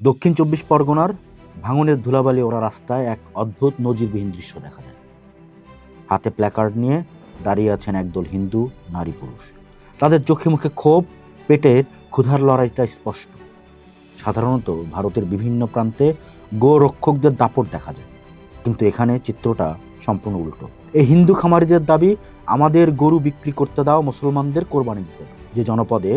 দক্ষিণ ২৪ পরগনার ভাঙনের ধুলাবালি ওরা রাস্তায় এক অদ্ভুত নজিরবিহীন দৃশ্য দেখা যায়। হাতে প্ল্যাকার্ড নিয়ে দাঁড়িয়ে আছেন একদল হিন্দু নারী পুরুষ। তাদের চোখে মুখে ক্ষোভ, পেটের ক্ষুধার লড়াইটা স্পষ্ট। সাধারণত ভারতের বিভিন্ন প্রান্তে গো রক্ষকদের দাপট দেখা যায়, কিন্তু এখানে চিত্রটা সম্পূর্ণ উল্টো। এই হিন্দু খামারিদের দাবি, আমাদের গরু বিক্রি করতে দাও, মুসলমানদের কোরবানি দিতে দাও। যে জনপদে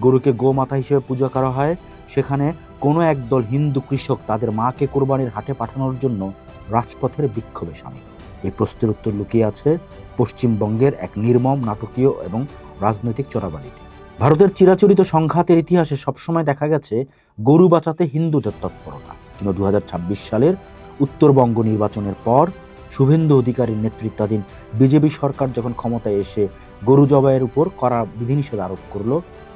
গরুকে গোমাতা হিসেবে পূজা করা হয়, সেখানে কোনো একদল হিন্দু কৃষক তাদের মাকে কোরবানির হাটে পাঠানোর জন্য রাজপথের বিক্ষোভে সামিল। এই প্রশ্নের উত্তর লুকিয়ে আছে পশ্চিমবঙ্গের এক নির্মম, নাটকীয় এবং রাজনৈতিক চোরাবালিতে। ভারতের চিরাচরিত সংঘাতের ইতিহাসে সবসময় দেখা গেছে গরু বাঁচাতে হিন্দুদের তৎপরতা, কিন্তু ২০২৬ সালের উত্তরবঙ্গ নির্বাচনের পর শুভেন্দু অধিকারীর নেতৃত্বাধীন বিজেপি সরকার যখন ক্ষমতায় এসে গরু জবাইয়ের উপর কড়া বিধিনিষেধ আরোপ করল,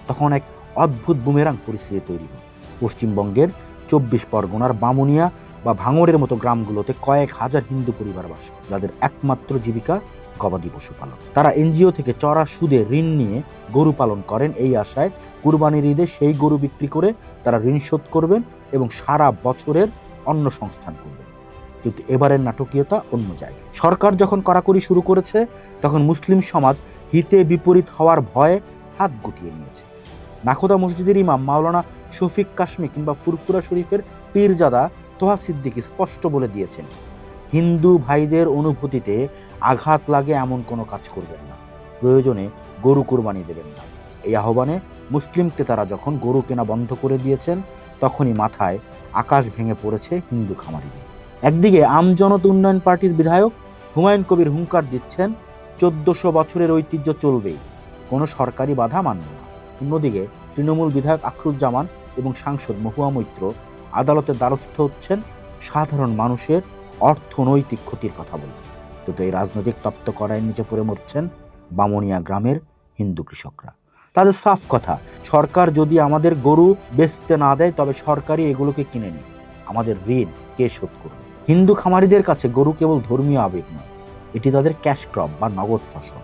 তখন এক অদ্ভুত বুমেরাং পরিস্থিতি তৈরি হয়। পশ্চিমবঙ্গের ২৪ পরগনার বামুনিয়া বা ভাঙড়ের মতো গ্রামগুলোতে কয়েক হাজার হিন্দু পরিবার বাস করে, যাদের একমাত্র জীবিকা গবাদি পশু পালন। তারা এনজিও থেকে চড়া সুদে ঋণ নিয়ে গরু পালন করেন, এই আশায় কুরবানির ঈদে সেই গরু বিক্রি করে তারা ঋণ শোধ করবেন এবং সারা বছরের অন্ন সংস্থান করবেন। কিন্তু এবারের নাটকীয়তা অন্য জায়গায়। সরকার যখন কড়াকড়ি শুরু করেছে, তখন মুসলিম সমাজ হিতে বিপরীত হওয়ার ভয়ে হাত গুটিয়ে নিয়েছে। নাখোদা মসজিদের ইমাম মাওলানা শফিক কাশমি কিংবা ফুরফুরা শরীফের পীরজাদা তোহা সিদ্দিকী স্পষ্ট বলে দিয়েছেন, হিন্দু ভাইদের অনুভূতিতে আঘাত লাগে এমন কোনো কাজ করবেন না, প্রয়োজনে গরু কোরবানি দেবেন না। এই আহ্বানে মুসলিম ক্রেতারা যখন গরু কেনা বন্ধ করে দিয়েছেন, তখনই মাথায় আকাশ ভেঙে পড়েছে হিন্দু খামারিদের। একদিকে আমজনতা উন্নয়ন পার্টির বিধায়ক হুমায়ুন কবির হুঙ্কার দিচ্ছেন, ১৪০০ বছরের ঐতিহ্য চলবেই, কোনো সরকারি বাধা মানব না। অন্যদিকে তৃণমূল বিধায়ক আখরুজ্জামান এবং সাংসদ মহুয়া মৈত্র আদালতের দ্বারস্থ হচ্ছেন সাধারণ মানুষের অর্থনৈতিক ক্ষতির কথা বলে। কিন্তু এই রাজনৈতিক তপ্ত কড়াইয়ের নিচে পড়ে মরছেন বামুনিয়া গ্রামের হিন্দু কৃষকরা। তাদের সাফ কথা, সরকার যদি আমাদের গরু বেচতে না দেয়, তবে সরকারই এগুলোকে কিনে নেয়, আমাদের ঋণ কে শোধ করবে? হিন্দু খামারিদের কাছে গরু কেবল ধর্মীয় আবেগ নয়, এটি তাদের ক্যাশ ক্রপ বা নগদ ফসল।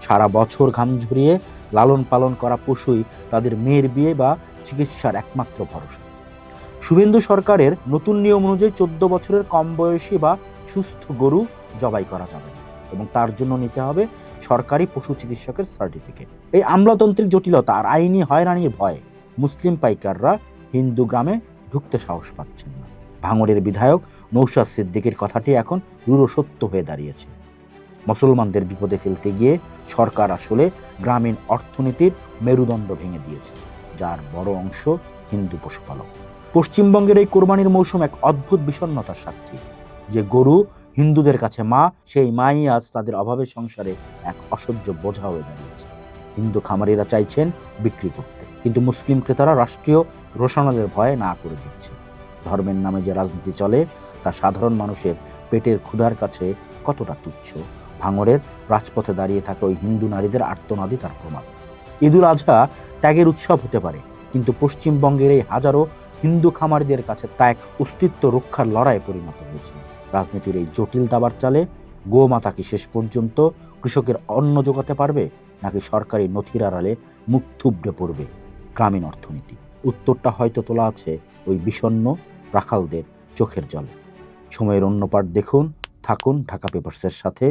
সারা বছর ঘাম ঝরিয়ে লালন পালন করা পশুই তাদের মেয়ের বিয়ে বা চিকিৎসার একমাত্র ভরসা। শুভেন্দু সরকারের নতুন নিয়ম অনুযায়ী ১৪ বছরের কম বয়সী বা সুস্থ গরু জবাই করা যাবে না এবং তার জন্য নিতে হবে সরকারি পশু চিকিৎসকের সার্টিফিকেট। এই আমলাতান্ত্রিক জটিলতা আর আইনি হয়রানির ভয়ে মুসলিম পাইকাররা হিন্দু গ্রামে ঢুকতে সাহস পাচ্ছেন না। ভাঙড়ের বিধায়ক নৌশাদ সিদ্দিকীর কথাটি এখন রূঢ় সত্য হয়ে দাঁড়িয়েছে। মুসলমানদের বিপদে ফেলতে গিয়ে সরকার আসলে গ্রামীণ অর্থনীতির মেরুদণ্ড ভেঙে দিয়েছে, যার বড় অংশ হিন্দু পশুপালক। পশ্চিমবঙ্গের এই কোরবানির মৌসুম এক অদ্ভুত বিষণ্ণতার সাক্ষী। যে গরু হিন্দুদের কাছে মা, সেই মাই আজ তাদের অভাবের সংসারে এক অসহ্য বোঝা হয়ে দাঁড়িয়েছে। হিন্দু খামারিরা চাইছেন বিক্রি করতে, কিন্তু মুসলিম ক্রেতারা রাষ্ট্রীয় রোশনালের ভয়ে না করে দিচ্ছে। ধর্মের নামে যে রাজনীতি চলে, তা সাধারণ মানুষের পেটের ক্ষুধার কাছে কতটা তুচ্ছ, ভাঙড়ের রাজপথে দাঁড়িয়ে থাকা ওই হিন্দু নারীদের আর্তনাদই তার প্রমাণ। ঈদুল আজহা ত্যাগের উৎসব হতে পারে, কিন্তু পশ্চিমবঙ্গের এই হাজারো হিন্দু খামারিদের কাছে তা এক অস্তিত্ব রক্ষার লড়াইয়ে পরিণত হয়েছে। রাজনীতির এই জটিল দাবার চালে গোমাতা কি শেষ পর্যন্ত কৃষকের অন্ন জোগাতে পারবে, নাকি সরকারি নথির আড়ালে মুখ থুবড়ে পড়বে গ্রামীণ অর্থনীতি? উত্তরটা হয়তো তোলা আছে ওই বিষণ্ণ রাখালদের চোখের জলে। সময়ের অন্য পাঠ দেখুন, থাকুন ঢাকা পেপারসের সাথে।